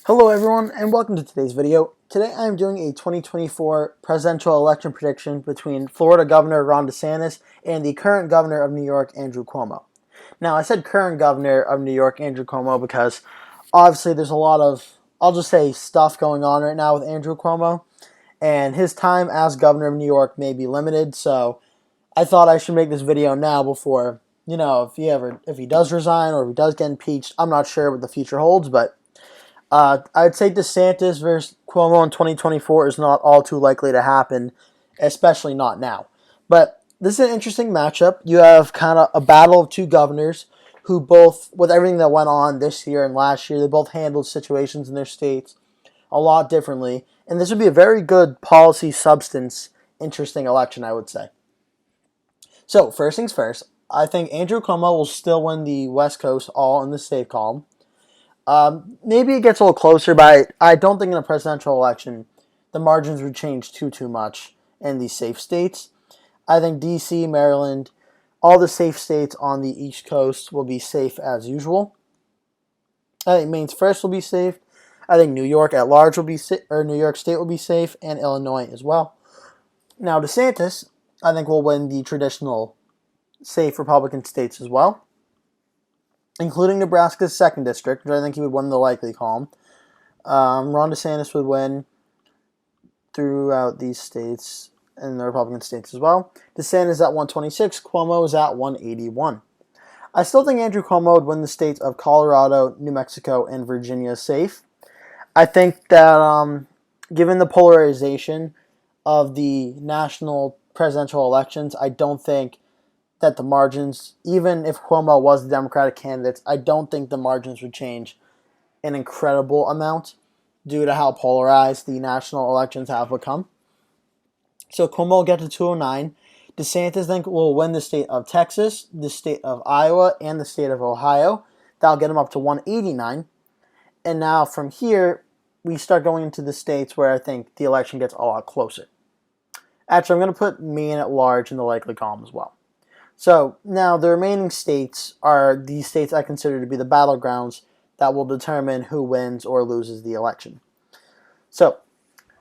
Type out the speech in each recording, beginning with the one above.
Hello everyone and welcome to today's video. Today I am doing a 2024 presidential election prediction between Florida Governor Ron Desantis and the current governor of New York, Andrew Cuomo. Now I said current governor of New York, Andrew Cuomo, because obviously there's a lot of, I'll just say, stuff going on right now with Andrew Cuomo, and his time as governor of New York may be limited, so I thought I should make this video now before, if he does resign or if he does get impeached. I'm not sure what the future holds, but I'd say DeSantis versus Cuomo in 2024 is not all too likely to happen, especially not now. But this is an interesting matchup. You have kind of a battle of two governors who both, with everything that went on this year and last year, they both handled situations in their states a lot differently. And this would be a very good policy substance, interesting election, I would say. So, first things first, I think Andrew Cuomo will still win the West Coast all in the safe column. Maybe it gets a little closer, but I don't think in a presidential election the margins would change too much in these safe states. I think D.C., Maryland, all the safe states on the East Coast will be safe as usual. I think Maine's first will be safe. I think New York at large will be New York State will be safe, and Illinois as well. Now DeSantis, I think, will win the traditional safe Republican states as well, including Nebraska's 2nd district, which I think he would win the likely column. Ron DeSantis would win throughout these states and the Republican states as well. DeSantis at 126, Cuomo is at 181. I still think Andrew Cuomo would win the states of Colorado, New Mexico, and Virginia safe. I think that given the polarization of the national presidential elections, I don't think that the margins, even if Cuomo was the Democratic candidate, I don't think the margins would change an incredible amount due to how polarized the national elections have become. So Cuomo will get to 209. DeSantis, I think, will win the state of Texas, the state of Iowa, and the state of Ohio. That'll get him up to 189. And now from here, we start going into the states where I think the election gets a lot closer. Actually, I'm going to put Maine at large in the likely column as well. So now the remaining states are the states I consider to be the battlegrounds that will determine who wins or loses the election. So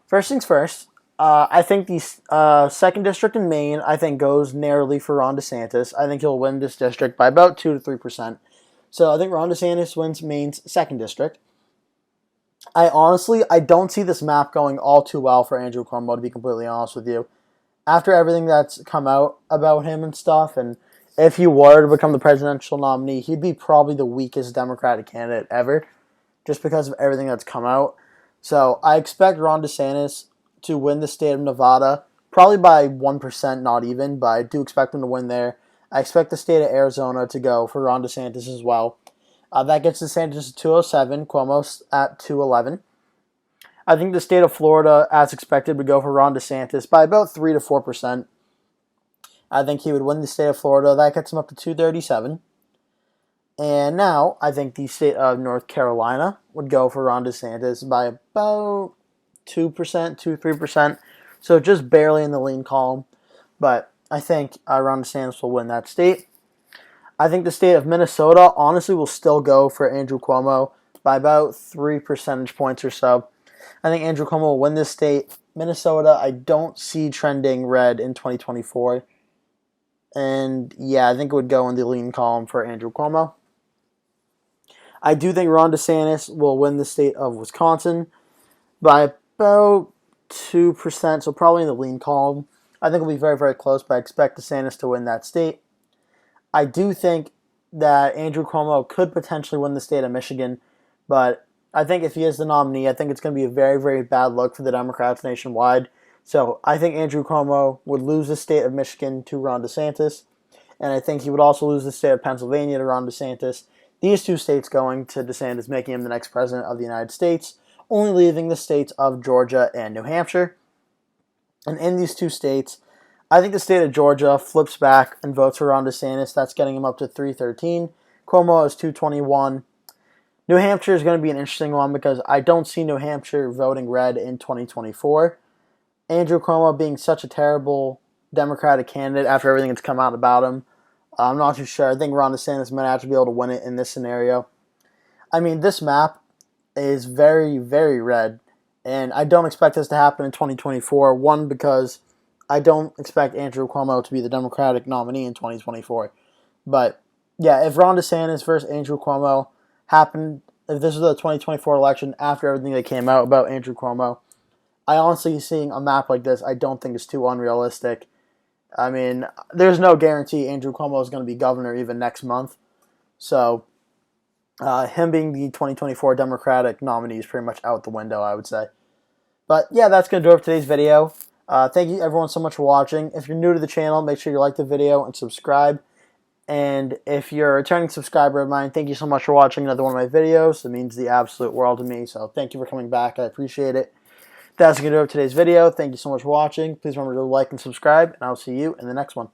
first things first, I think the 2nd district in Maine, I think, goes narrowly for Ron DeSantis. I think he'll win this district by about 2 to 3%. So I think Ron DeSantis wins Maine's 2nd district. I don't see this map going all too well for Andrew Cuomo, to be completely honest with you. After everything that's come out about him and stuff, and if he were to become the presidential nominee, he'd be probably the weakest Democratic candidate ever, just because of everything that's come out. So I expect Ron DeSantis to win the state of Nevada, probably by 1%, not even, but I do expect him to win there. I expect the state of Arizona to go for Ron DeSantis as well. That gets DeSantis to 207, Cuomo's at 211. I think the state of Florida, as expected, would go for Ron DeSantis by about 3 to 4%. I think he would win the state of Florida. That gets him up to 237. And now, I think the state of North Carolina would go for Ron DeSantis by about 2%, 3%. So just barely in the lean column. But I think Ron DeSantis will win that state. I think the state of Minnesota, honestly, will still go for Andrew Cuomo by about 3 percentage points or so. I think Andrew Cuomo will win this state. Minnesota, I don't see trending red in 2024. And yeah, I think it would go in the lean column for Andrew Cuomo. I do think Ron DeSantis will win the state of Wisconsin by about 2%, so probably in the lean column. I think it'll be very, very close, but I expect DeSantis to win that state. I do think that Andrew Cuomo could potentially win the state of Michigan, but I think if he is the nominee, I think it's going to be a very, very bad look for the Democrats nationwide. So I think Andrew Cuomo would lose the state of Michigan to Ron DeSantis, and I think he would also lose the state of Pennsylvania to Ron DeSantis. These two states going to DeSantis, making him the next president of the United States, only leaving the states of Georgia and New Hampshire. And in these two states, I think the state of Georgia flips back and votes for Ron DeSantis. That's getting him up to 313. Cuomo is 221. New Hampshire is going to be an interesting one because I don't see New Hampshire voting red in 2024. Andrew Cuomo being such a terrible Democratic candidate after everything that's come out about him, I'm not too sure. I think Ron DeSantis might actually be able to win it in this scenario. I mean, this map is very, very red. And I don't expect this to happen in 2024. One, because I don't expect Andrew Cuomo to be the Democratic nominee in 2024. But yeah, if Ron DeSantis versus Andrew Cuomo happened, if this was the 2024 election after everything that came out about Andrew Cuomo, I honestly, seeing a map like this, I don't think it's too unrealistic. I mean, there's no guarantee Andrew Cuomo is going to be governor even next month. So him being the 2024 Democratic nominee is pretty much out the window, I would say. But yeah, that's going to do it for today's video. Thank you everyone so much for watching. If you're new to the channel, make sure you like the video and subscribe. And if you're a returning subscriber of mine, thank you so much for watching another one of my videos. It means the absolute world to me. So thank you for coming back. I appreciate it. That's going to do it for today's video. Thank you so much for watching. Please remember to like and subscribe, and I'll see you in the next one.